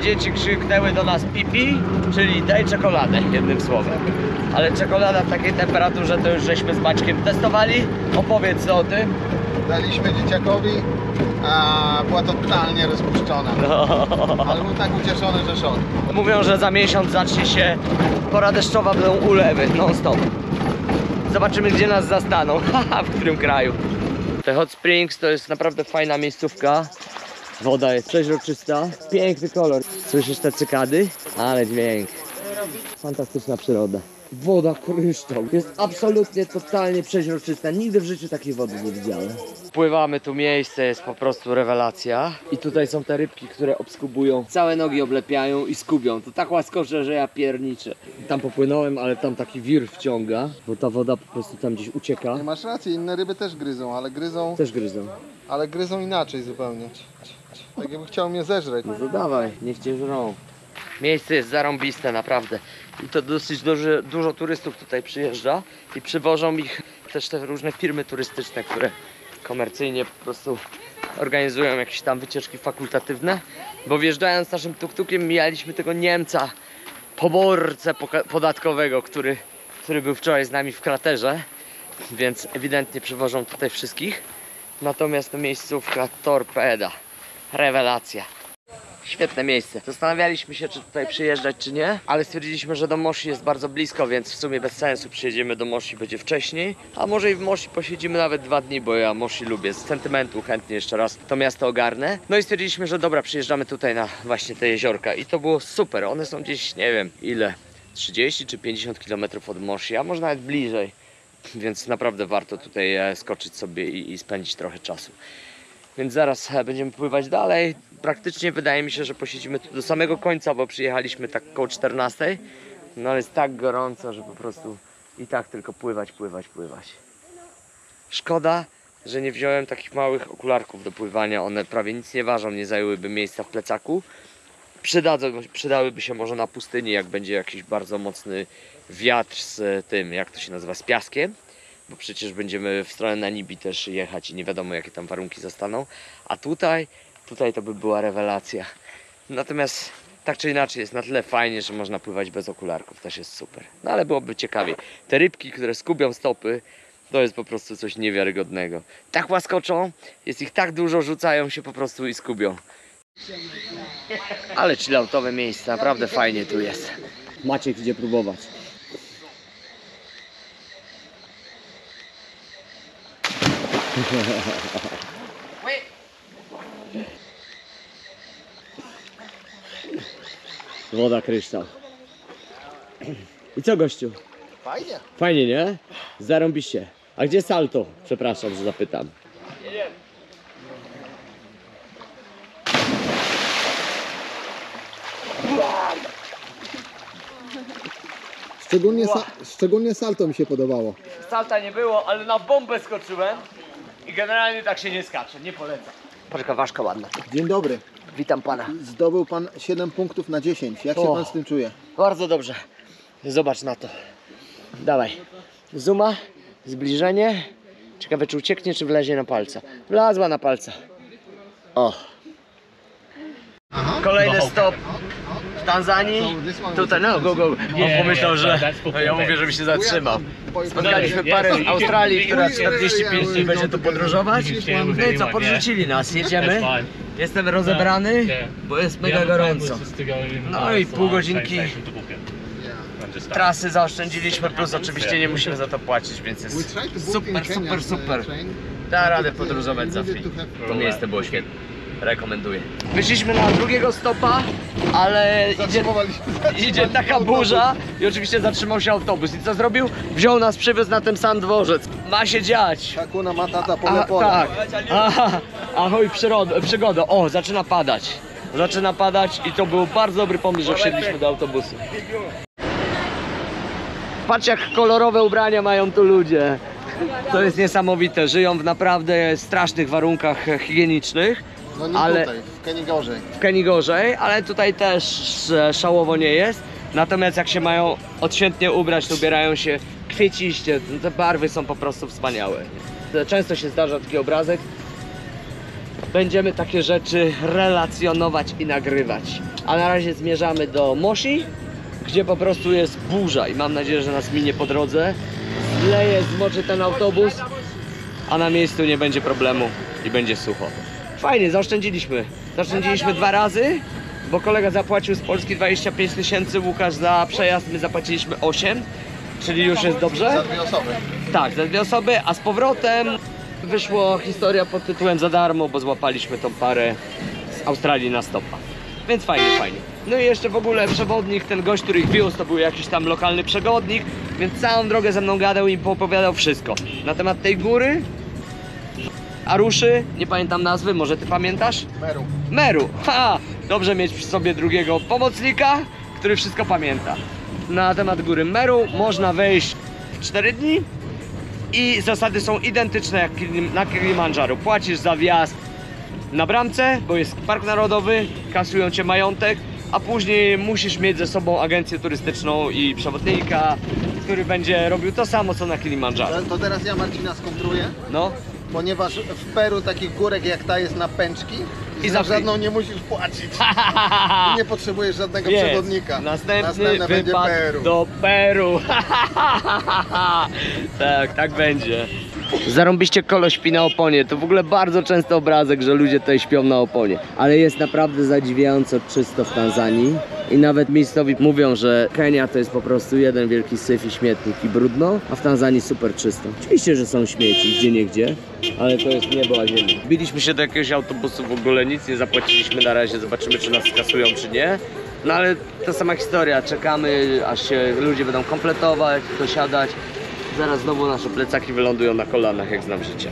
dzieci krzyknęły do nas pipi, czyli daj czekoladę, jednym słowem. Ale czekolada w takiej temperaturze to już żeśmy z Maćkiem testowali. Opowiedz o tym. Daliśmy dzieciakowi, a była totalnie rozpuszczona. No. Ale był tak ucieszony, że szok. Mówią, że za miesiąc zacznie się pora deszczowa, będą ulewy non stop. Zobaczymy, gdzie nas zastaną, w którym kraju. Te Hot Springs to jest naprawdę fajna miejscówka. Woda jest przeźroczysta, piękny kolor. Słyszysz te cykady? Ale dźwięk. Fantastyczna przyroda. Woda kryształ. Jest absolutnie, totalnie przeźroczysta. Nigdy w życiu takiej wody nie widziałem. Pływamy tu, miejsce jest po prostu rewelacja. I tutaj są te rybki, które obskubują. Całe nogi oblepiają i skubią. To tak łaskocze, że ja pierniczę. Tam popłynąłem, ale tam taki wir wciąga, bo ta woda po prostu tam gdzieś ucieka. Nie masz racji, inne ryby też gryzą, ale gryzą... Też gryzą. Ale gryzą inaczej zupełnie. Tak jakby chciał mnie zeżreć. No to dawaj, niech cię żrą. Miejsce jest zarąbiste, naprawdę. I to dosyć dużo turystów tutaj przyjeżdża i przywożą ich też te różne firmy turystyczne, które komercyjnie po prostu organizują jakieś tam wycieczki fakultatywne. Bo wjeżdżając naszym tuk-tukiem mijaliśmy tego Niemca, poborcę podatkowego, który był wczoraj z nami w kraterze. Więc ewidentnie przywożą tutaj wszystkich. Natomiast to miejscówka torpeda. Rewelacja. Świetne miejsce. Zastanawialiśmy się, czy tutaj przyjeżdżać, czy nie, ale stwierdziliśmy, że do Moshi jest bardzo blisko, więc w sumie bez sensu przyjedziemy do Moshi, będzie wcześniej. A może i w Moshi posiedzimy nawet 2 dni, bo ja Moshi lubię. Z sentymentu chętnie jeszcze raz to miasto ogarnę. No i stwierdziliśmy, że dobra, przyjeżdżamy tutaj na właśnie te jeziorka i to było super. One są gdzieś, nie wiem ile, 30 czy 50 km od Moshi, a może nawet bliżej. Więc naprawdę warto tutaj skoczyć sobie i spędzić trochę czasu. Więc zaraz będziemy pływać dalej. Praktycznie wydaje mi się, że posiedzimy tu do samego końca, bo przyjechaliśmy tak koło 14. No ale jest tak gorąco, że po prostu i tak tylko pływać. Szkoda, że nie wziąłem takich małych okularków do pływania. One prawie nic nie ważą, nie zajęłyby miejsca w plecaku. Przydałyby się może na pustyni, jak będzie jakiś bardzo mocny wiatr z tym, jak to się nazywa, z piaskiem. Bo przecież będziemy w stronę Namibii też jechać i nie wiadomo, jakie tam warunki zastaną. A tutaj to by była rewelacja. Natomiast tak czy inaczej jest na tyle fajnie, że można pływać bez okularków, też jest super. No ale byłoby ciekawie. Te rybki, które skubią stopy, to jest po prostu coś niewiarygodnego. Tak łaskoczą, jest ich tak dużo, rzucają się po prostu i skubią. Ale chilloutowe miejsce, naprawdę fajnie tu jest. Maciek idzie próbować. Woda kryształ. I co, gościu? Fajnie. Fajnie, nie? Zarąbiście. A gdzie salto? Przepraszam, że zapytam. Szczególnie salto mi się podobało. Salta nie było, ale na bombę skoczyłem i generalnie tak się nie skacze, nie polecam. Patrz, jaka ważka ładna. Dzień dobry. Witam pana. Zdobył pan 7 punktów na 10. Jak się pan z tym czuje? Bardzo dobrze. Zobacz na to. Dawaj. Zooma, zbliżenie. Ciekawe, czy ucieknie, czy wlezie na palca. Wlazła na palca. O. Kolejny stop w Tanzanii. Tutaj, no, go. On pomyślał, że ja mówię, żeby się zatrzymał. Spotkaliśmy parę z Australii, która 45 dni będzie tu podróżować. No i co, podrzucili nas, jedziemy. Jestem rozebrany, bo jest mega gorąco. No i pół godzinki trasy zaoszczędziliśmy, plus oczywiście nie musimy za to płacić, więc jest super. Da radę podróżować za free. To miejsce było świetne. Rekomenduję. Wyszliśmy na drugiego stopa, ale idzie taka burza i oczywiście zatrzymał się autobus. I co zrobił? Wziął nas, przywiózł na ten sam dworzec. Ma się dziać. Hakuna Matata, pole pole. Tak. Ahoj przygoda. O, zaczyna padać i to był bardzo dobry pomysł, że wsiedliśmy do autobusu. Patrz, jak kolorowe ubrania mają tu ludzie. To jest niesamowite. Żyją w naprawdę strasznych warunkach higienicznych. No nie ale tutaj, w Kenii gorzej. W Kenii gorzej, ale tutaj też szałowo nie jest. Natomiast jak się mają odświętnie ubrać, to ubierają się kwieciście. Te barwy są po prostu wspaniałe. Często się zdarza taki obrazek. będziemy takie rzeczy relacjonować i nagrywać. A na razie zmierzamy do Moshi, gdzie po prostu jest burza i mam nadzieję, że nas minie po drodze. Zleje, zmoczy ten autobus, a na miejscu nie będzie problemu i będzie sucho. Fajnie, zaoszczędziliśmy. Zaoszczędziliśmy 2 razy, bo kolega zapłacił z Polski 25 000, Łukasz za przejazd, my zapłaciliśmy 8, czyli już jest dobrze. Za 2 osoby. Tak, za 2 osoby, a z powrotem wyszło historia pod tytułem za darmo, bo złapaliśmy tą parę z Australii na stopa. Więc fajnie, fajnie. No i jeszcze w ogóle przewodnik, ten gość, który ich wiózł, to był jakiś tam lokalny przewodnik, więc całą drogę ze mną gadał i opowiadał wszystko na temat tej góry. Aruszy, nie pamiętam nazwy, może ty pamiętasz? Meru. Meru, ha! Dobrze mieć przy sobie drugiego pomocnika, który wszystko pamięta. Na temat góry Meru można wejść w 4 dni i zasady są identyczne jak na Kilimandżaru. Płacisz za wjazd na bramce, bo jest park narodowy, kasują cię majątek, a później musisz mieć ze sobą agencję turystyczną i przewodnika, który będzie robił to samo co na Kilimandżaru. To teraz ja Marcina skontruję, No. ponieważ w Peru takich górek jak ta jest na pęczki i za zawsze- żadną nie musisz płacić. I nie potrzebujesz żadnego Jest. przewodnika. Następny będzie wypad Peru. do Peru. Tak będzie. Zarąbiście koleś śpi na oponie. To w ogóle bardzo często obrazek, że ludzie tutaj śpią na oponie. Ale jest naprawdę zadziwiająco czysto w Tanzanii. I nawet miejscowi mówią, że Kenia to jest po prostu jeden wielki syf i śmietnik i brudno, a w Tanzanii super czysto. Oczywiście, że są śmieci gdzieniegdzie, ale to jest niebo a ziemi. Biliśmy się do jakiegoś autobusu, w ogóle nic nie zapłaciliśmy na razie, zobaczymy czy nas skasują czy nie. No ale ta sama historia, czekamy aż się ludzie będą kompletować, dosiadać. Zaraz znowu nasze plecaki wylądują na kolanach, jak znam życie.